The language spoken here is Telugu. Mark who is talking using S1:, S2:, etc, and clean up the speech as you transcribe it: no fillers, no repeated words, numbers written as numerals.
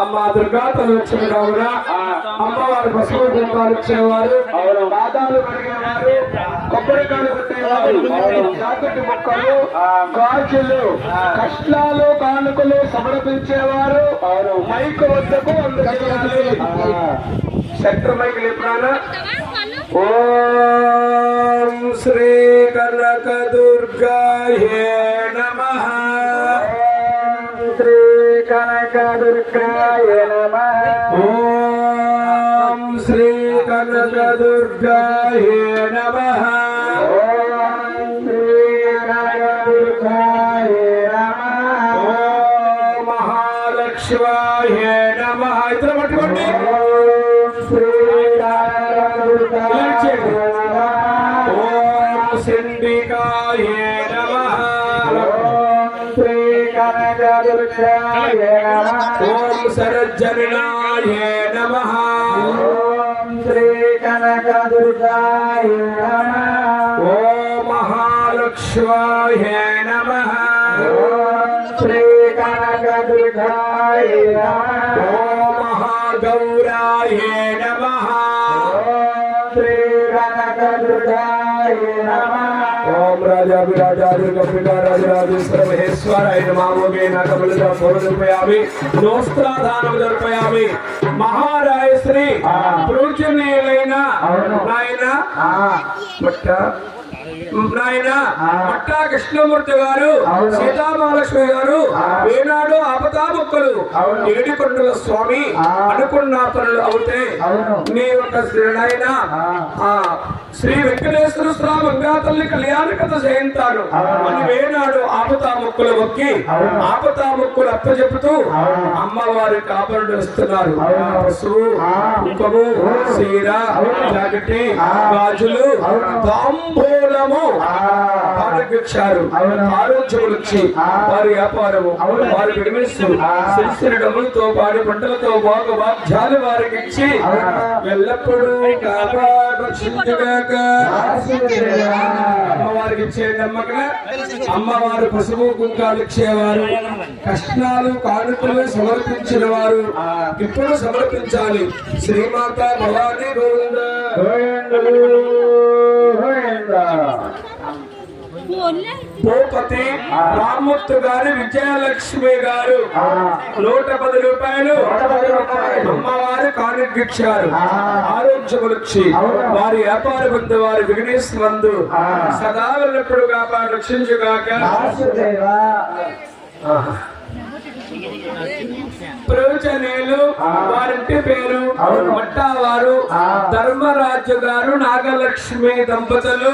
S1: అమ్మ దుర్గా తలక్షమి రావున అమ్మవారి పశువు కుంకాలు ఇచ్చేవారు, పాదాలు కడిగేవారు, కొబ్బరికాయలు కొట్టేవారు, జాకెట్ మొక్కలు, గాజులు, కష్టాలు, కానుకలు సమర్పించేవారు. మైకు వద్దకు అందజేయాలి. శక్తి మైకు లేపురానా. ఓం శ్రీ కనక దుర్గాయే నమః. శ్రీ కనక దుర్గాయ నమః. ఓం శ్రీ కనక దుర్గాయ నమః. ఓం శ్రీ కనక దుర్గాయ నమః. ఓం మహాలక్ష్మాయ నమః. ఇద్దరు పట్టుకోండి. ఓం శ్రీ కనక దుర్గాయ నమః. ఓం సింధికాయ నమః. ఓం సరజ్జనాయ నమః. ఓం శ్రీ కనక దుర్గాయ నమః. ఓం మహాలక్ష్మాయ నమః. ఓం శ్రీ కనక దుర్గాయ నమః. ఓం మహాగౌరాయ నమః. ఓం శ్రీ కనక దుర్గాయ నమః. ఓం రాజాభిరాజాధిరాజేశ్వర మహేశ్వరాయ నమోగే నకబలిత పూర్వయామి నోస్త్రాధానం జరుపయామి. మహారాయ శ్రీ పూజనీయులైన నాయన పట్టా కృష్ణమూర్తి గారు, సీతామహాలక్ష్మి గారు ఏనాడు ఆపదాముక్కలు ఏడికొండల స్వామి అనుకున్న పనులు అవుతే నీ యొక్క నాయన శ్రీ వెంకటేశ్వర స్వామి గంగా తల్లి కళ్యాణ కథ చేయించారు అని వేనాడు ఆపదాముక్కులు మొక్కి ఆపదాముక్కులు అప్పచెపుతూ అమ్మవారికి ఆభరణలు ఇస్తున్నారు. పసుపు, కుంకుమ, చీర, జాకెట్టి, గాజులు, తాంబూలము ఆరోగ్యక్షారు ఆరోగ్యములు ఇచ్చి వారి వ్యాపారము వారి విడిమిస్తూ శిల్సిన డబ్బులతో వారి పంటలతో భాగ్యాలు వారికి ఇచ్చి ఎల్లప్పుడూ అమ్మవారికి ఇచ్చే నమ్మకం. అమ్మవారు పసుపు కుంకాలు ఇచ్చేవారు, కష్టాలు కానుకలు సమర్పించిన వారు ఇప్పుడు సమర్పించాలి. శ్రీమాత భవానీ గోవింద. భూపతి రామ్మూర్తి గారు, విజయలక్ష్మి గారు 110 రూపాయలు అమ్మవారు కానుకిచ్చారు. ఆరోగ్యములొచ్చి వారి వ్యాపార బంధు వారి విఘ్నేశ్వరందు సదా ఎల్లప్పుడు కాపాడు రక్షించుగాక. ప్రవచనీయులు వారింటి పేరు మట్టావారు ధర్మరాజు గారు, నాగలక్ష్మి దంపతులు.